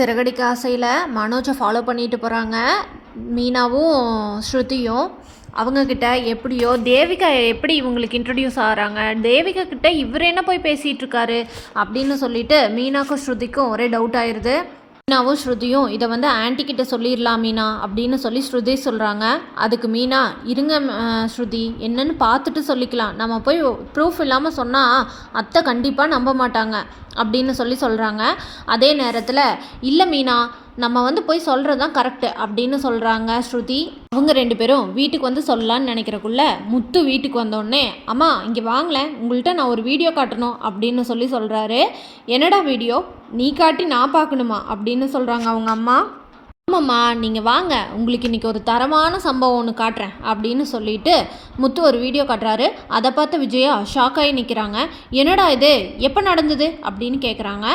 சிறகடிக்க ஆசையில் மனோஜை ஃபாலோ பண்ணிட்டு போகிறாங்க மீனாவும் ஸ்ருதியும். அவங்கக்கிட்ட எப்படியோ தேவிகா எப்படி இவங்களுக்கு இன்ட்ரடியூஸ் ஆகிறாங்க, தேவிகா கிட்ட இவர் என்ன போய் பேசிகிட்டு இருக்காரு அப்படின்னு சொல்லிட்டு மீனாக்கும் ஸ்ருதிக்கும் ஒரே டவுட் ஆயிடுது. மீனாவும் ஸ்ருதியும் இதை வந்து ஆன்ட்டி கிட்ட சொல்லிடலாம் மீனா அப்படின்னு சொல்லி ஸ்ருதி சொல்கிறாங்க. அதுக்கு மீனா, இருங்க ஸ்ருதி, என்னன்னு பார்த்துட்டு சொல்லிக்கலாம், நம்ம போய் ப்ரூஃப் இல்லாமல் சொன்னால் அத்தை கண்டிப்பாக நம்ப மாட்டாங்க அப்படின்னு சொல்கிறாங்க. அதே நேரத்தில் இல்லை மீனா, நம்ம வந்து போய் சொல்கிறது தான் கரெக்டு அப்படின்னு சொல்கிறாங்க ஸ்ருதி. அவங்க 2 பேரும் வீட்டுக்கு வந்து சொல்லலான்னு நினைக்கிறக்குள்ள முத்து வீட்டுக்கு வந்தோடனே, அம்மா இங்கே வாங்கலேன், உங்கள்கிட்ட நான் ஒரு வீடியோ காட்டணும் அப்படின்னு சொல்கிறாரு. என்னடா வீடியோ, நீ காட்டி நான் பார்க்கணுமா அப்படின்னு சொல்கிறாங்க அவங்க அம்மா. ஆமாம்மா, நீங்கள் வாங்க, உங்களுக்கு இன்றைக்கி ஒரு தரமான சம்பவம் ஒன்று காட்டுறேன் அப்படின்னு சொல்லிட்டு முத்து ஒரு வீடியோ காட்டுறாரு. அதை பார்த்து விஜயா ஷாக்காகி நிற்கிறாங்க. என்னடா இது, எப்போ நடந்தது அப்படின்னு கேட்குறாங்க.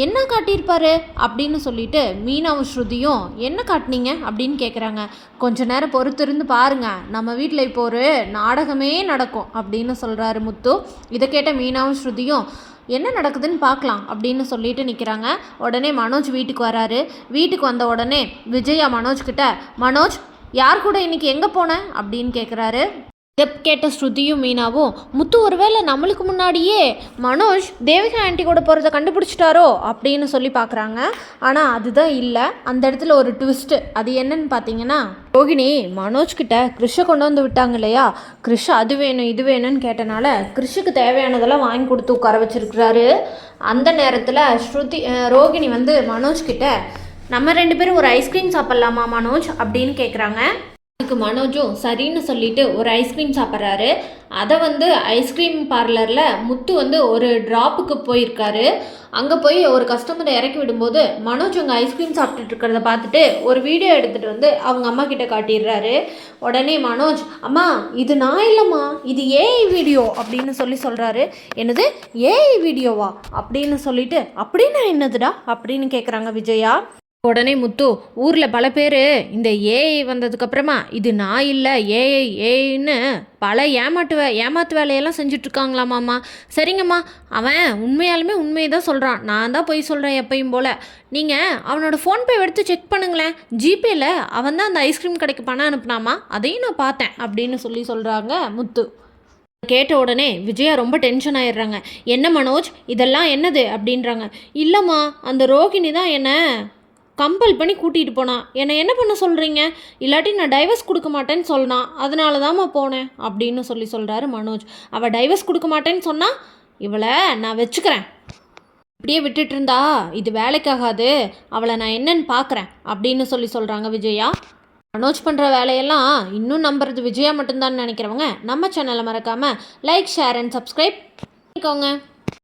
என்ன காட்டியிருப்பாரு அப்படின்னு சொல்லிட்டு மீனாவும் ஸ்ருதியும் என்ன காட்டினீங்க அப்படின்னு கேட்குறாங்க. கொஞ்ச நேரம் பொறுத்திருந்து பாருங்க, நம்ம வீட்டில் இப்போ ஒரு நாடகமே நடக்கும் அப்படின்னு சொல்கிறாரு முத்து. இதை கேட்ட மீனாவும் ஸ்ருதியும் என்ன நடக்குதுன்னு பார்க்கலாம் அப்படின்னு சொல்லிட்டு நிற்கிறாங்க. உடனே மனோஜ் வீட்டுக்கு வராரு. வீட்டுக்கு வந்த உடனே விஜயா மனோஜ்கிட்ட, மனோஜ் யார் கூட இன்னைக்கு எங்கே போனேன் அப்படின்னு கேட்குறாரு. இதை கேட்ட ஸ்ருதியும் மீனாவும், முத்து ஒருவேளை நம்மளுக்கு முன்னாடியே மனோஜ் தேவிகா ஆண்டி கூட போகிறத கண்டுபிடிச்சிட்டாரோ அப்படின்னு சொல்லி பார்க்குறாங்க. ஆனால் அதுதான் இல்லை. அந்த இடத்துல ஒரு ட்விஸ்ட்டு. அது என்னன்னு பார்த்தீங்கன்னா, ரோகிணி மனோஜ்கிட்ட கிருஷை கொண்டு வந்து விட்டாங்க இல்லையா, கிருஷ் அது வேணும் இது வேணும்னு கேட்டனால கிருஷுக்கு தேவையானதெல்லாம் வாங்கி கொடுத்து உட்கார வச்சிருக்கிறாரு. அந்த நேரத்தில் ரோகிணி வந்து மனோஜ்கிட்ட, நம்ம 2 பேரும் ஒரு ஐஸ்கிரீம் சாப்பிட்லாமா மனோஜ் அப்படின்னு கேட்குறாங்க. அதுக்கு மனோஜும் சரின்னு சொல்லிட்டு ஒரு ஐஸ்கிரீம் சாப்பிட்றாரு. அதை வந்து ஐஸ்கிரீம் பார்லரில் முத்து வந்து ஒரு ட்ராப்புக்கு போயிருக்காரு. அங்கே போய் ஒரு கஸ்டமரை இறக்கி விடும்போது மனோஜ் அங்கே ஐஸ்கிரீம் சாப்பிட்டுட்டு இருக்கிறத பார்த்துட்டு ஒரு வீடியோ எடுத்துகிட்டு வந்து அவங்க அம்மா கிட்ட காட்டிடுறாரு. உடனே மனோஜ், அம்மா இது நான் இல்லைம்மா, இது ஏஐ வீடியோ அப்படின்னு சொல்கிறாரு. என்னது ஏஐ வீடியோவா அப்படின்னு சொல்லிட்டு, அப்படின்னா என்னதுடா அப்படின்னு கேட்குறாங்க விஜயா. உடனே முத்து, ஊரில் பல பேர் இந்த ஏஐ வந்ததுக்கப்புறமா இது நான் இல்லை ஏஐன்னு பல ஏமாத்து வேலையெல்லாம் செஞ்சிட்ருக்காங்களாமாம்மா. சரிங்கம்மா, அவன் உண்மையாலுமே உண்மையை தான் சொல்கிறான், நான் தான் போய் சொல்கிறேன் எப்பயும் போல். நீங்கள் அவனோட ஃபோன்பே எடுத்து செக் பண்ணுங்களேன், ஜிபேயில் அவன் தான் அந்த ஐஸ்கிரீம் கடைக்கு பணம் அனுப்புனாமா, அதையும் நான் பார்த்தேன் அப்படின்னு சொல்கிறாங்க முத்து. கேட்ட உடனே விஜயா ரொம்ப டென்ஷன் ஆயிடுறாங்க. என்ன மனோஜ், இதெல்லாம் என்னது அப்படின்றாங்க. இல்லைம்மா, அந்த ரோகிணி தான் என்ன கம்பல் பண்ணி கூட்டிகிட்டு போனான், என்னை என்ன பண்ண சொல்கிறீங்க, இல்லாட்டி நான் டைவர்ஸ் கொடுக்க மாட்டேன்னு சொன்னான், அதனால தான்மா போனேன் அப்படின்னு சொல்கிறாரு மனோஜ். அவள் டைவர்ஸ் கொடுக்க மாட்டேன்னு சொன்னால் இவளை நான் வச்சுக்கிறேன், இப்படியே விட்டுட்டு இருந்தா இது வேலைக்காகாது, அவளை நான் என்னன்னு பார்க்குறேன் அப்படின்னு சொல்கிறாங்க விஜயா. மனோஜ் பண்ணுற வேலையெல்லாம் இன்னும் நம்புறது விஜயா மட்டும்தான் நினைக்கிறவங்க நம்ம சேனலை மறக்காமல் லைக், ஷேர் அண்ட் சப்ஸ்கிரைப் பண்ணிக்கோங்க.